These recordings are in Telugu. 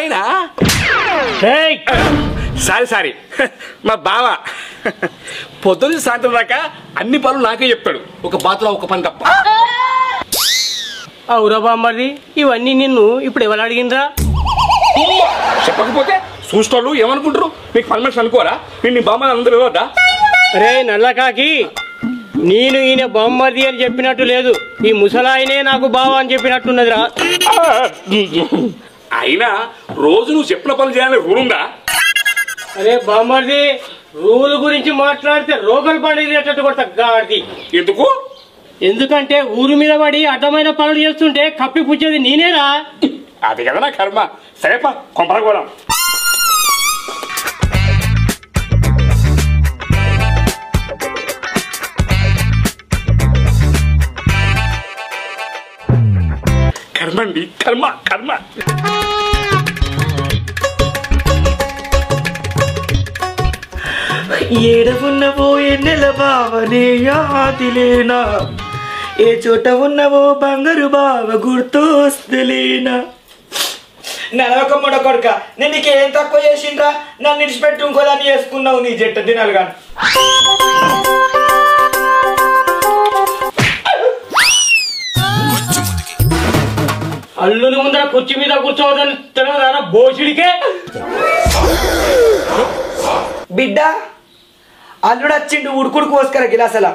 ముసలాయినా సారీ మా బావ పొద్దున్న సాయంత్రం దాకా అన్ని పనులు నాకే చెప్తాడు, ఒక బాతులో ఒక పని తప్ప. అవురా బామ్మది, ఇవన్నీ నిన్ను ఇప్పుడు ఎవరు అడిగినరా? చెప్పకపోతే చూసేవాళ్ళు ఏమనుకుంటారు? మీకు పర్మిషన్ అనుకోరా? నేను నీ బామ్మ అందరూ ఇవ్వద్దా? రే నల్లకాకి, నేను ఈయన బామ్మది అని చెప్పినట్టు లేదు, ఈ ముసలాయనే నాకు బావ అని చెప్పినట్టున్నదిరా. అయినా రోజు నువ్వు చెప్పిన పనులు చేయాలని రూల్ ఉందా? అరే బామ్మది, రూల్ గురించి మాట్లాడితే రోగలు పండుగ కొడతా గాడిది. ఎందుకు? ఎందుకంటే ఊరు మీద పడి అడ్డమైన పనులు చేస్తుంటే కప్పి పుచ్చేది నేనేరా. అది కదా నా కర్మ. సరేపా కొంపరగోరం. కర్మండి, కర్మ కర్మ. ఏడవున్నవో ఎన్నెల బావనే యాదిలేనా, ఏ చోట ఉన్నవో బంగారు బావ గుర్తొస్తలేనా. నలవక మొడ కొడుక, నేను నీకేం తక్కువ చేసిండ్రా? నన్ను విడిచిపెట్టి ఇంకోదాన్ని చేసుకున్నావు నీ జట్ట దినాలు కానీ. అల్లుని ముందర కుర్చీ మీద కూర్చోవద్దని తెలియదా బోసిడికే? బిడ్డ అల్లుడు వచ్చిండు, ఉడుకుడు కోసుకరా గిలాసలా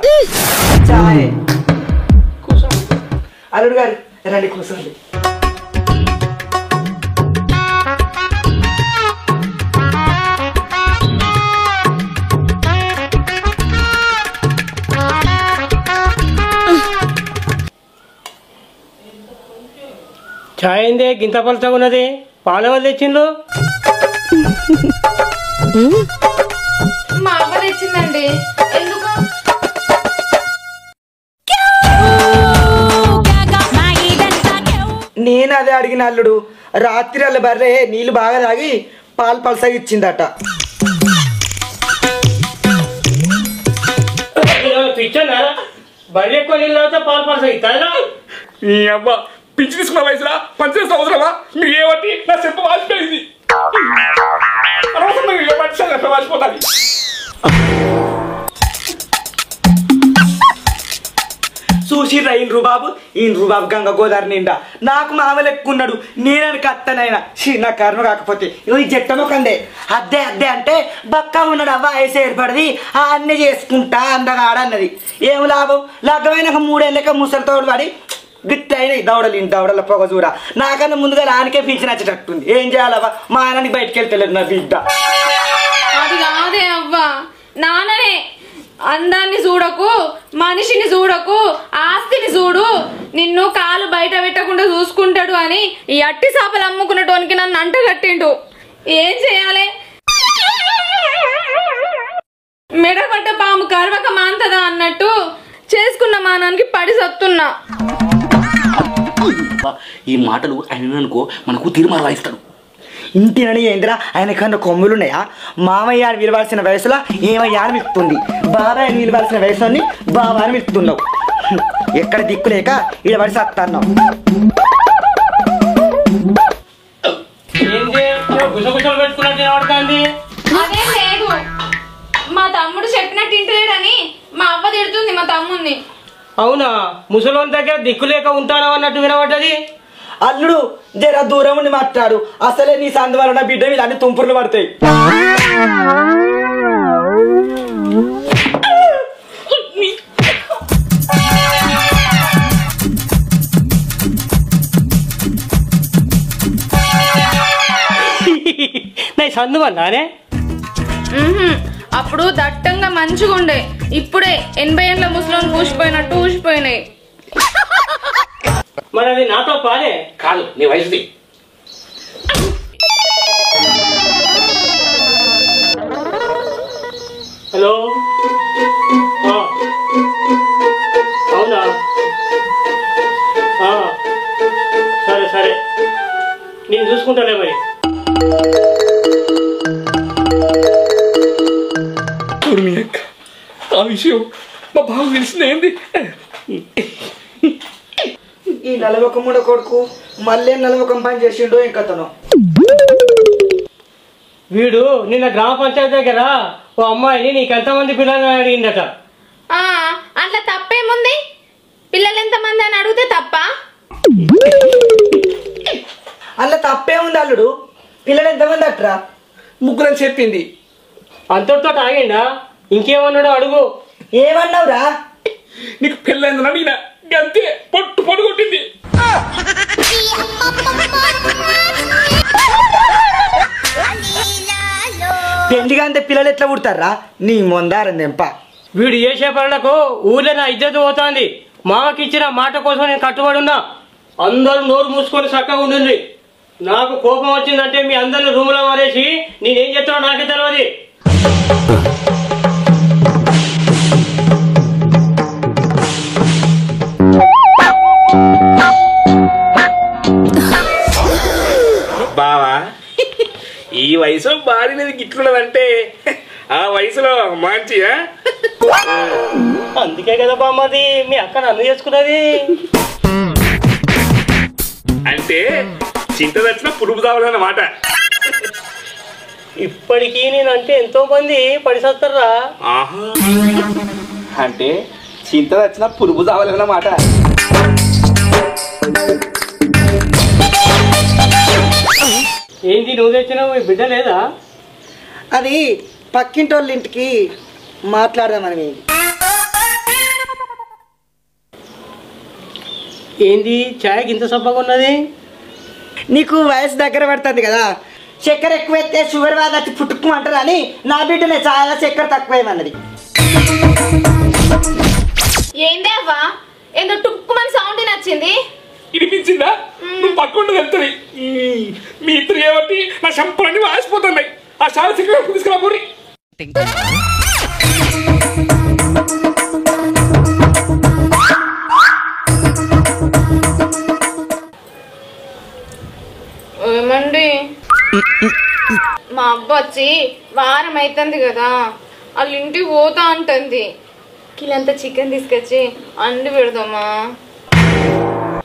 చాయ్. అల్లుడు గారు రండి కూర్చోండి. ఛాయ్ అయిందే గింత పలచగా ఉన్నది, పాల వాళ్ళు తెచ్చిండ్రు. మా అమ్మ తెచ్చిందండి. ఎందుకు? నేను అదే అడిగిన అల్లుడు. రాత్రి అల్ల బర్రె నీళ్ళు బాగా తాగి పాలు పలసగా ఇచ్చిందట. పిచ్చనా? బయట ఎక్కువ నీళ్ళు తాగితే పాలు పలసగా ఇస్తారా? ఈ అవ్వ పిచ్చి తీసుకున్న వయసులా పనిచేసిన అవసరమా? మీరు ఏమట్టి నా చెప్ప వాసిపోయింది. వాసిపోతాను. చూసిర్రా ఈయన రుబాబు, ఈయన రుబాబు గంగ గోదావరి నిండా నాకు మామూలు ఎక్కున్నాడు. నేనని కత్తనైనా నా కర్మ కాకపోతే ఈ జట్టమో కందే అద్దే అద్దే అంటే బక్కా ఉన్నాడు. అవ్వ వయసు ఏర్పడింది, అన్నీ చేసుకుంటా అందగాడన్నది. ఏం లాభం? లగ్గమైన 3 ఏళ్ళక ముసలితోడు పడి గిట్టయినాయి దవడలు. ఇంటి దవడల పొగ చూడ. నాకన్నా ముందుగా నాన్నకే పింఛన్ వచ్చేటట్టుంది. ఏం చేయాలవ్వ? మా నాన్నకి బయటకు వెళ్తలేదు నా బిడ్డ. అది కాదే అవ్వ, నాన్ననే. అందాన్ని చూడకు, మనిషిని చూడకు, ఆస్తిని చూడు. నిన్ను కాలు బయట పెట్టకుండా చూసుకుంటాడు అని ఈ అట్టి చేపలు అమ్ముకున్నటోనికి నన్ను అంటగట్టిండు. ఏం చేయాలి? మెడపడ్డ పాము కరవక మాంతదా అన్నట్టు చేసుకున్న మానానికి పడి సత్తున్నా. ఈ మాటలు ఆయన అనుకో మనకు తీర్మానం వాయిస్తాడు. ఇంటినని ఏంద్రా ఆయన కన్నా కొమ్ములున్నాయా? మామయ్య అని విలువాల్సిన వయసులో ఏమయ్యా అని విలుపుతుంది, బాబాయ్ అని విలువాల్సిన వయసుని బాబా అని విలుపుతున్నావు. ఎక్కడ దిక్కు లేక ఈడ పడి సత్తాన్నావు. అదేం లేదు, మా తమ్ముడు చెప్పినట్టు ఇంటలేడని మా అవ్వ తిడుతుంది మా తమ్ముడిని. అవునా? ముసలోని దగ్గర దిక్కు లేక ఉంటాను అన్నట్టు వినబడ్డది. అల్లుడు జర దూరం ఉండి మాట్లాడు. అసలే నీ సందు వల్ల నా బిడ్డ మీద అన్ని తుంపుర్లు పడతాయి. నా సందు వల్లనే అప్పుడు దట్టంగా మంచిగా ఉండే, ఇప్పుడే 80 ఏళ్ళ ముసలోని ఊసిపోయినట్టు ఊసిపోయినాయి. మరి అది నాతో పాలే కాదు, నీ వయసుది. హలో, అవునా? సరే సరే, నేను చూసుకుంటాలే. మరి ఆ విషయం మా బాబు తెలిసింది ఏంది? ఈ 41 కొడుకు మళ్ళీ 40 పని చేసిండో ఇంకతను. వీడు నిన్న గ్రామ పంచాయతీ దగ్గర ఓ అమ్మాయిని నీకెంతమంది పిల్లలని అడిగిందట. ఆ, అట్లా తప్పేముంది? పిల్లలు ఎంతమంది అని అడిగితే తప్ప? అలా తప్పే ఉంది అల్లుడు. పిల్లలు ఎంతమంది అట్రా? ముగ్గురని చెప్పింది. అంతటితో ఆగిండా? ఇంకేమన్నాడు అడుగు. ఏమన్నావురా? నీకు పెళ్ళైందని అడిగిన అంతే, పొట్టు పొడు కొట్టింది. పెళ్లిగా అంతే పిల్లలు ఎట్లా పుడతారా? నీ మొందారం దెంప. వీడు చేసే పనులకు ఊర్లో నా ఇజ్జత్ పోతోంది. మామకి ఇచ్చిన మాట కోసం నేను కట్టుబడి ఉన్నా. అందరూ నోరు మూసుకొని చక్కగా ఉండండి. నాకు కోపం వచ్చిందంటే మీ అందరిని రూములో మారేసి నేనేం చెప్తానో నాకే తెలియదు. బావా, ఈ వయసులో బాడినది గిట్లున్నదంటే ఆ వయసులో మంచిగా. అందుకే కదా బామ్మది మీ అక్క నన్ను చేసుకున్నది. అంటే చింత తెచ్చిన పురుగు కావాలన్నమాట. ఇప్పటికీ నేనంటే ఎంతో మంది పడిసత్తారా. అంటే చింత తెచ్చిన పురుగు కావాలన్నమాట. ఏంటి నువ్వు తెచ్చినావు? ఈ బిడ్డ లేదా? అది పక్కింటి వాళ్ళ ఇంటికి మాట్లాడదామని. ఏంది ఛాయకి ఇంత సబ్బగా ఉన్నది? నీకు వయసు దగ్గర పడుతుంది కదా, చక్కెర ఎక్కువైతే షుగర్ వ్యాధి వచ్చి పుట్టుకు అంటారు అని నా బిడ్డనే చాలా చక్కెర తక్కువేమన్నది. ఏందే అవ్వా, ఏందో టుక్కుమని సౌండ్ నచ్చింది. వినిపించిందా? నువ్వు పక్కకుండా వెళ్తుంది. మీ ఇద్దరు ఏమట్టి నా సంపలన్నీ వాసిపోతున్నాయి. ఆ చాలా సిగ్గు తీసుకురా పూరి. ఏమండి, మా అబ్బ వచ్చి వారం అవుతుంది కదా, వాళ్ళ ఇంటికి పోతా అంటుంది. కిలంతా చికెన్ తీసుకొచ్చి అండి పెడదామా?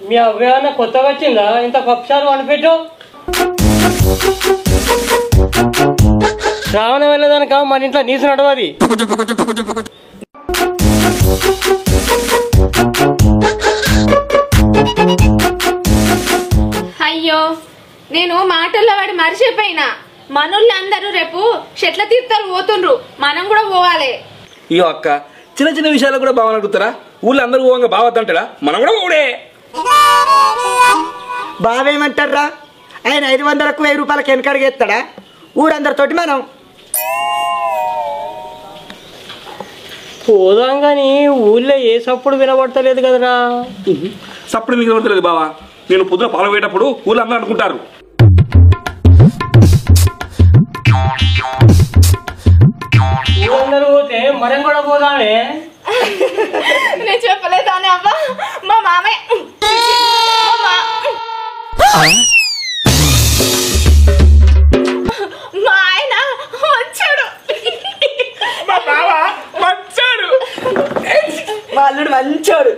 మీ అవ్వేమన్నా కొత్తగా వచ్చిందా? ఇంత పప్పుచారు అనిపెట్టు. శ్రావణం వెళ్ళదానిక మన ఇంట్లో నీసు నడవది. అయ్యో, నేను మాటల్లో వాడి మర్చిపోయినా. మనోళ్ళందరూ రేపు చెట్ల తీర్థాలు పోతుండ్రు, మనం కూడా పోవాలి. అయ్యో అక్క, చిన్న చిన్న విషయాలు కూడా బాగా అడుగుతారా? ఊళ్ళో అందరూ పోవంగా బావద్దంటారా? మనం కూడా పోడే. బావేమంటారా? ఆయన 500కు 1000 రూపాయలకి వెనకడిగేస్తాడా? ఊరందరితోటి మనం పోదాం కానీ ఊళ్ళో ఏ సప్పుడు వినబడతలేదు కదరా. సప్పుడు మీకు పడతలేదు బావా. నేను పొద్దున పాలు పోయేటప్పుడు ఊళ్ళో అందరూ అనుకుంటారు. ఊరందరూ పోతే మనం కూడా పోదామే. నేను చెప్పలేదానే అబ్బా, మా మామయ్య మా ఆయన వచ్చాడు. మా బావ వచ్చాడు. మా అల్లుడు మంచోడు.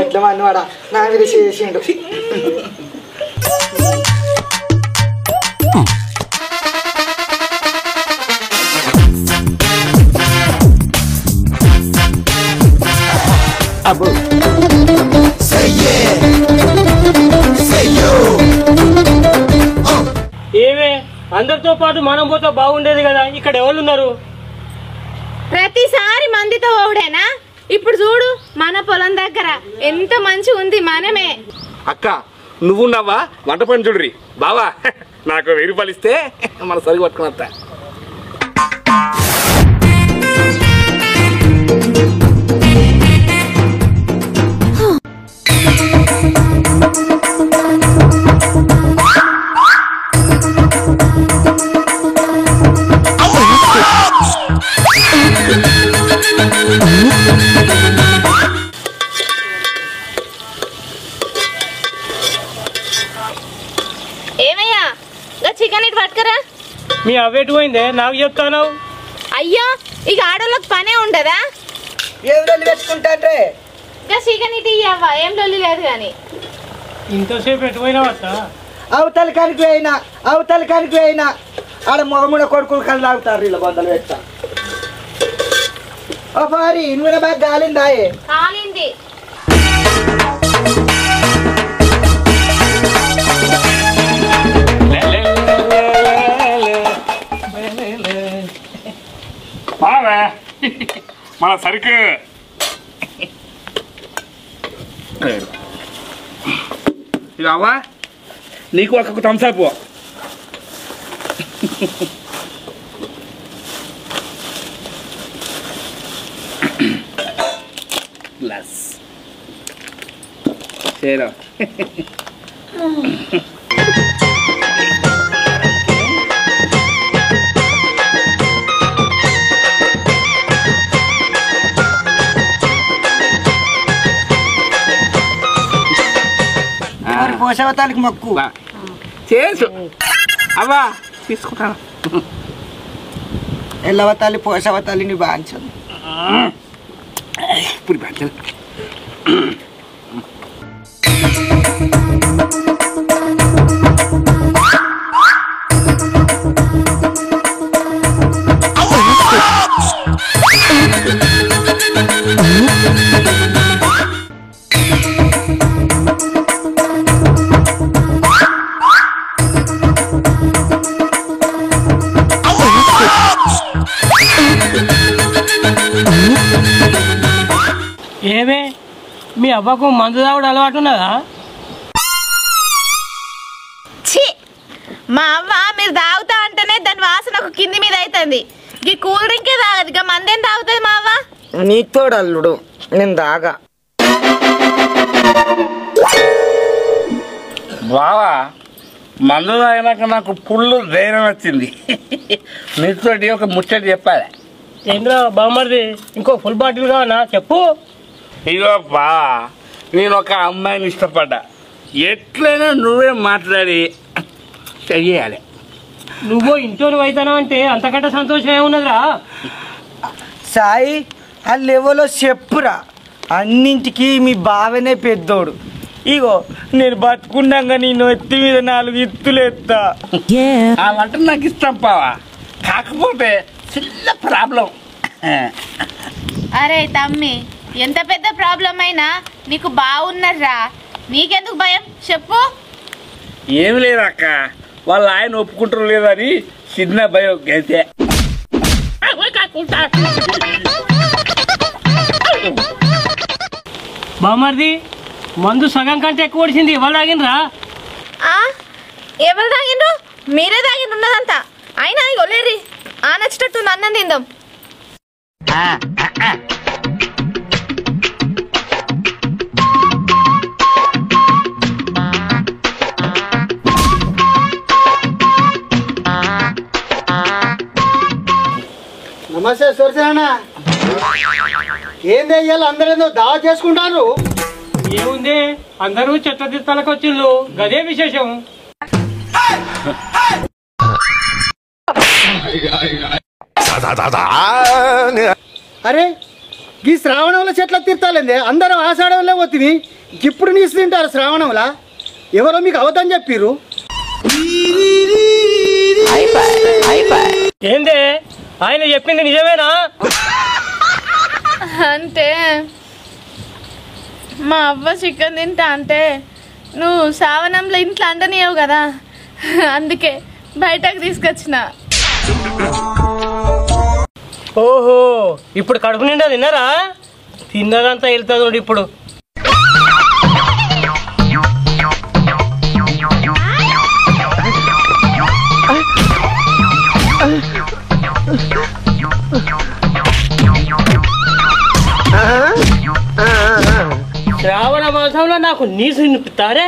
అట్లా అన్నవాడా నా మీద చేసిండు. ఏమే అందరితో పాటు మనం పోతే బాగుండేది కదా. ఇక్కడ ఎవరు ఉన్నారు? ప్రతిసారి మందితో ఓడేనా? ఇప్పుడు చూడు, మన పొలం దగ్గర ఎంత మంచి ఉంది. మనమే అక్క, నువ్వున్నావా? వంట పని చూడురి. బావా, నాకు 1000 రూపాయలు ఇస్తే మన సరుకు పట్టుకుని వస్తా. ఏమయ్యా, చికెన్ ఇది పట్టుకరా. మీ అవేటు పోయిందే నాకు చెప్తాను. అయ్యో ఇక ఆడోళ్ళకి పనే ఉండదా? ఏం లొల్లి పెట్టుకుంటాండ్రే? ఇంకా చికెన్ ఇటు ఇవ్వవా? ఏం లొల్లి లేదు కానీ. ఇంతసేపు ఎటు పోయినావా? అవతలకానికి అయినా ఆడ మొగముడ కొడుకులు కళ్ళు తాగుతారు ఇలా బొందలు పెట్టా. ఓ పారి నువ్వు బాగా గాలిందాయే? కాలింది. మన సరుకు ఇది అవ్వా, నీకు ఒక థమ్స్అప్. గ్లాస్ చేరా. పోషవతానికి మొక్కు చేసు అవ్వా తీసుకుంటాను. ఎల్లవతాలి పోషవతాలిని బాంచదు. ఇప్పుడు బాగా ఏమే మీ అవ్వకు మందు తాగుడు అలవాటు ఉన్నదా? ఛీ, మా అవ్వ మీరు తాగుతా అంటేనే దాని వాసనకు కింది మీద అవుతుంది. ఈ కూల్ డ్రింకే తాగదు, ఇక మందేం తాగుతుంది మా అవ్వ? నీతోడు అల్లుడు నేను దాగా. బావా మందు తాగినాక నాకు పుల్లు ధైర్యం వచ్చింది. నీతోటి ఒక ముచ్చట చెప్పాలి. ఏంద్రా బామ్మర్ది, ఇంకో ఫుల్ బాటిల్ కావనా చెప్పు. ఇగో బావా, నేను ఒక అమ్మాయిని ఇష్టపడ్డా. ఎట్లయినా నువ్వే మాట్లాడి చెయ్యాలి. నువ్వు ఇంట్లో అవుతానా అంటే అంతకంటే సంతోషం ఏమున్నదిరా? సాయి ఆ లెవెల్లో చెప్పురా, అన్నింటికి మీ బావనే పెద్దోడు. ఇగో నేను బతుకున్నాక నేను ఎత్తి మీద 4 ఇత్తులు ఎత్తా. ఆ వంట నాకు ఇష్టం బావా, కాకపోతే చిన్న ప్రాబ్లం. అరే తమ్మి, ఎంత పెద్ద ప్రాబ్లం అయినా నీకు బాగున్నారా? నీకెందుకు భయం చెప్పు. ఏమి లేదక్క, వాళ్ళ ఆయన ఒప్పుకుంటారు లేదని చిన్న భయం అయితే. బామ్మర్ది మందు సగం కంటే ఎక్కువ వచ్చింది, ఎవరు తాగినరా? ఎవరు తాగిండ్రు? మీరే తాగిండ్రు ఉన్నదంతా. అయినా ఒలేరి ఆ నచ్చినట్టు అన్నం తిందాం. నమస్తే సూర్యసేన. ఏంది అయ్యాలి అందరేదో దావా చేసుకుంటారు? ఏముంది, అందరూ చెట్ల తీర్థాలకు వచ్చిండ్రు, గదే విశేషం. అరే ఈ శ్రావణంలో చెట్ల తీర్థాలేందే, అందరూ ఆషాఢంలో పోతుంది. ఇప్పుడు నీసు తింటారు శ్రావణంలా? ఎవరో మీకు అవద్దని చెప్పిర్రు. ఏందే ఆయన చెప్పింది నిజమేనా? అంటే మా అవ్వ చికెన్ తింటా అంటే నువ్వు సావనంలో ఇంట్లో అండనియవు కదా, అందుకే బయటకు తీసుకొచ్చిన. ఓహో, ఇప్పుడు కడుపు నిండా తిన్నారా? తిన్నదంతా వెళ్తుంది ఇప్పుడు. శ్రావణ మాసంలో నాకు నీసు నింపుతారే.